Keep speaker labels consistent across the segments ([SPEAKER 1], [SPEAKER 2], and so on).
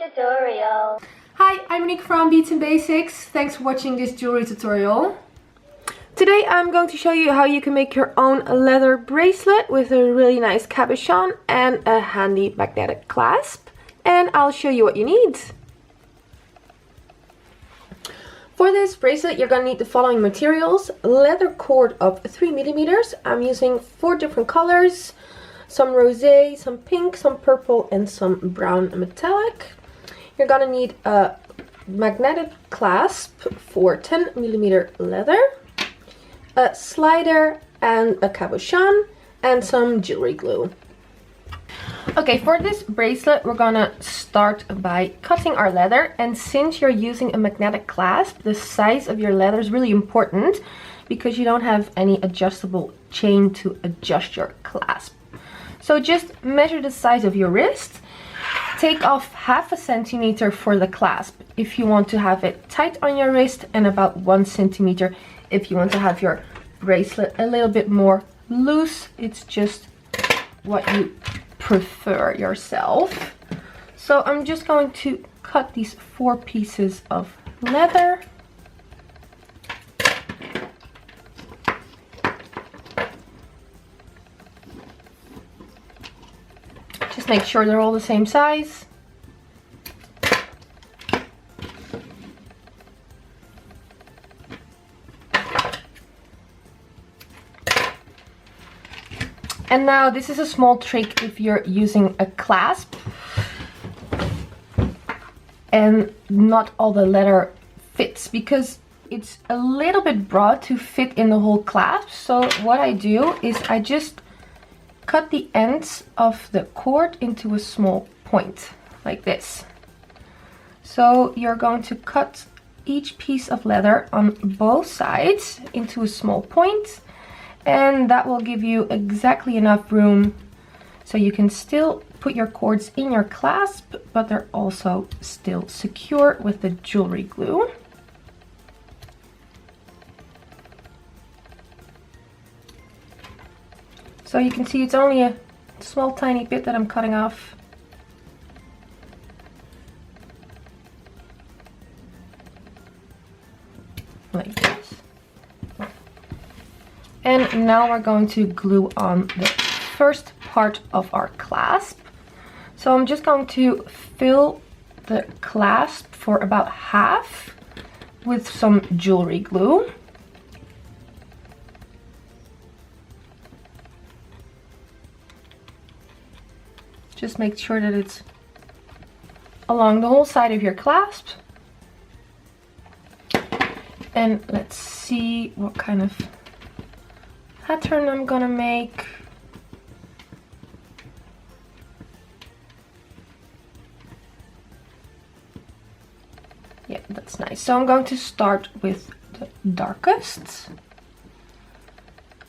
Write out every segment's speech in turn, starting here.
[SPEAKER 1] tutorial.
[SPEAKER 2] Hi, I'm Monique from Beats and Basics. Thanks for watching this jewelry tutorial. Today I'm going to show you how you can make your own leather bracelet with a really nice cabochon and a handy magnetic clasp. And I'll show you what you need. For this bracelet you're going to need the following materials. Leather cord of 3mm. I'm using 4 different colors. Some rosé, some pink, some purple and some brown metallic. You're going to need a magnetic clasp for 10mm leather, a slider and a cabochon, and some jewelry glue. Okay, for this bracelet we're gonna start by cutting our leather, and since you're using a magnetic clasp, the size of your leather is really important because you don't have any adjustable chain to adjust your clasp. So just measure the size of your wrist, take off 1/2 centimeter for the clasp if you want to have it tight on your wrist, and about 1 centimeter if you want to have your bracelet a little bit more loose. It's just what you prefer yourself. So I'm just going to cut these 4 pieces of leather. Just make sure they're all the same size. And now this is a small trick if you're using a clasp and not all the leather fits, because it's a little bit broad to fit in the whole clasp. So what I do is I just cut the ends of the cord into a small point like this. So you're going to cut each piece of leather on both sides into a small point. And that will give you exactly enough room so you can still put your cords in your clasp, but they're also still secure with the jewelry glue. So you can see it's only a small tiny bit that I'm cutting off. Like this. And now we're going to glue on the first part of our clasp. So I'm just going to fill the clasp for about 1/2 with some jewelry glue. Just make sure that it's along the whole side of your clasp. And let's see what kind of pattern I'm gonna make. Yeah, that's nice. So I'm going to start with the darkest.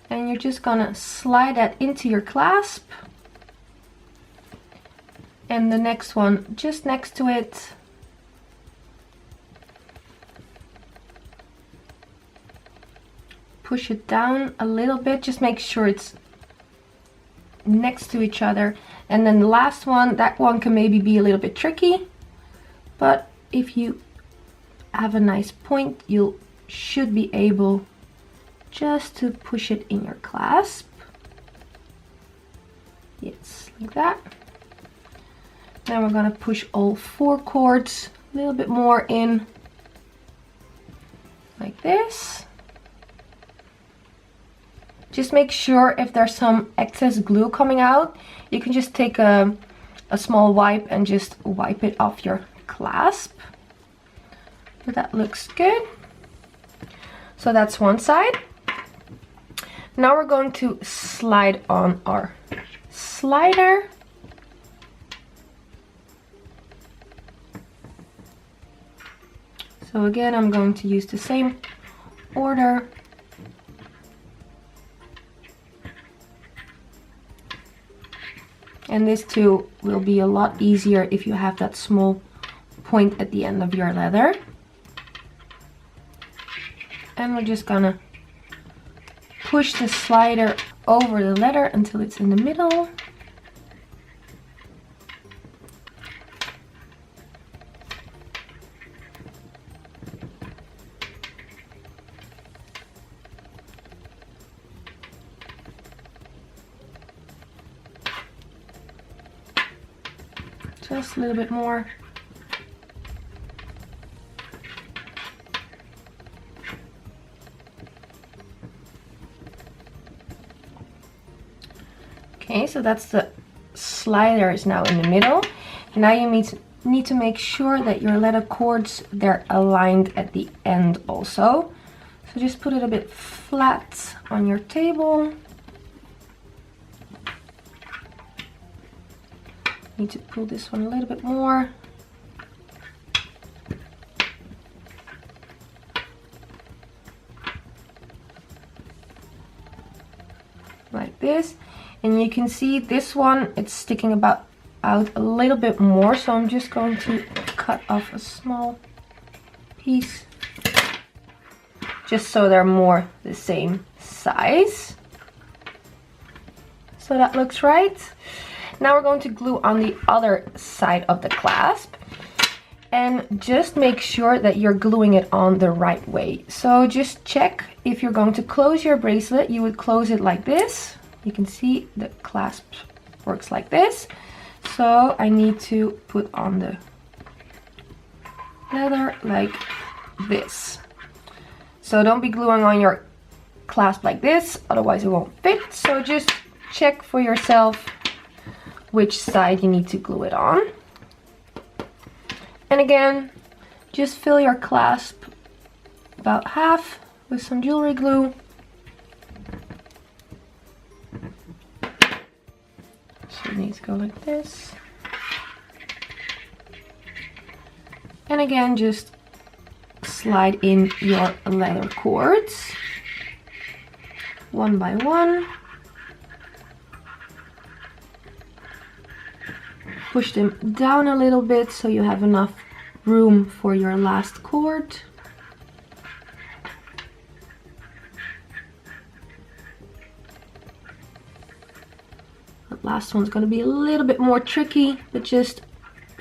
[SPEAKER 2] And you're just gonna slide that into your clasp. And the next one just next to it. Push it down a little bit, just make sure it's next to each other. And then the last one, that one can maybe be a little bit tricky, but if you have a nice point, you should be able just to push it in your clasp. Yes, like that. Then we're gonna push all 4 cords a little bit more in, like this. Just make sure if there's some excess glue coming out, you can just take a small wipe and just wipe it off your clasp. But that looks good. So that's one side. Now we're going to slide on our slider. So again, I'm going to use the same order. And this too will be a lot easier if you have that small point at the end of your leather. And we're just gonna push the slider over the leather until it's in the middle. Just a little bit more. Okay, so that's the slider is now in the middle. And now you need to make sure that your leather cords, they're aligned at the end also. So just put it a bit flat on your table. Need to pull this one a little bit more. Like this. And you can see this one, it's sticking out a little bit more, so I'm just going to cut off a small piece just so they're more the same size. So that looks right. Now we're going to glue on the other side of the clasp, and just make sure that you're gluing it on the right way. So just check, if you're going to close your bracelet, you would close it like this. You can see the clasp works like this. So I need to put on the leather like this. So don't be gluing on your clasp like this, otherwise it won't fit. So just check for yourself which side you need to glue it on. And again, just fill your clasp about half with some jewelry glue. So it needs to go like this. And again, just slide in your leather cords one by one. Push them down a little bit so you have enough room for your last cord. The last one's going to be a little bit more tricky, but just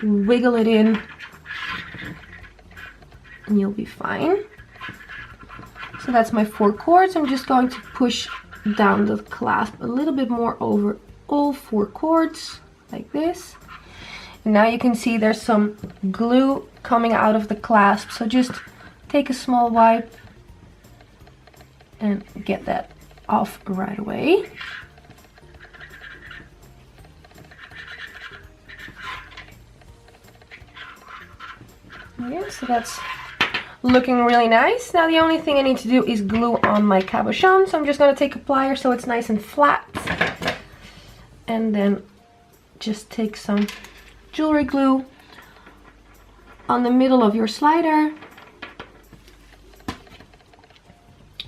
[SPEAKER 2] wiggle it in and you'll be fine. So that's my 4 cords. I'm just going to push down the clasp a little bit more over all 4 cords like this. And now you can see there's some glue coming out of the clasp, so just take a small wipe and get that off right away. Yeah, so that's looking really nice. Now the only thing I need to do is glue on my cabochon, so I'm just going to take a plier so it's nice and flat, and then just take some jewelry glue on the middle of your slider.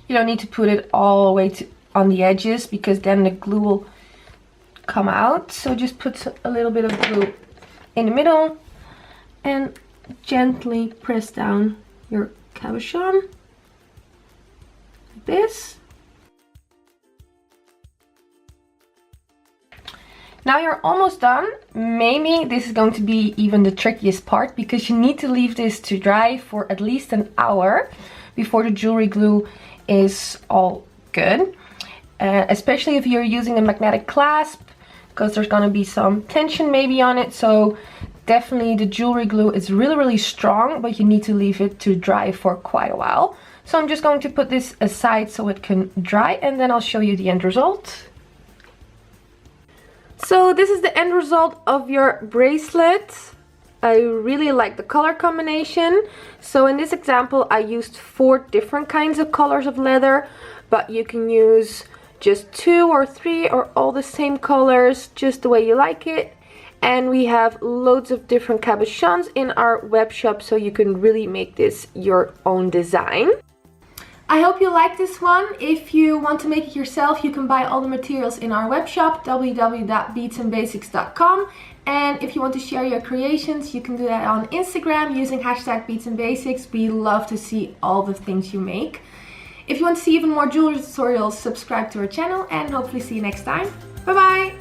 [SPEAKER 2] You don't need to put it all the way on the edges, because then the glue will come out. So just put a little bit of glue in the middle and gently press down your cabochon like this. Now you're almost done. Maybe this is going to be even the trickiest part, because you need to leave this to dry for at least an hour before the jewelry glue is all good. Especially if you're using a magnetic clasp, because there's going to be some tension maybe on it. So definitely the jewelry glue is really strong, but you need to leave it to dry for quite a while. So I'm just going to put this aside so it can dry, and then I'll show you the end result. So this is the end result of your bracelet. I really like the color combination. So in this example I used 4 different kinds of colors of leather, but you can use just 2 or 3 or all the same colors, just the way you like it. And we have loads of different cabochons in our web shop, so you can really make this your own design. I hope you like this one. If you want to make it yourself, you can buy all the materials in our web shop, www.beadsandbasics.com. And if you want to share your creations, you can do that on Instagram using #beadsandbasics. We love to see all the things you make. If you want to see even more jewelry tutorials, subscribe to our channel, and hopefully see you next time. Bye bye!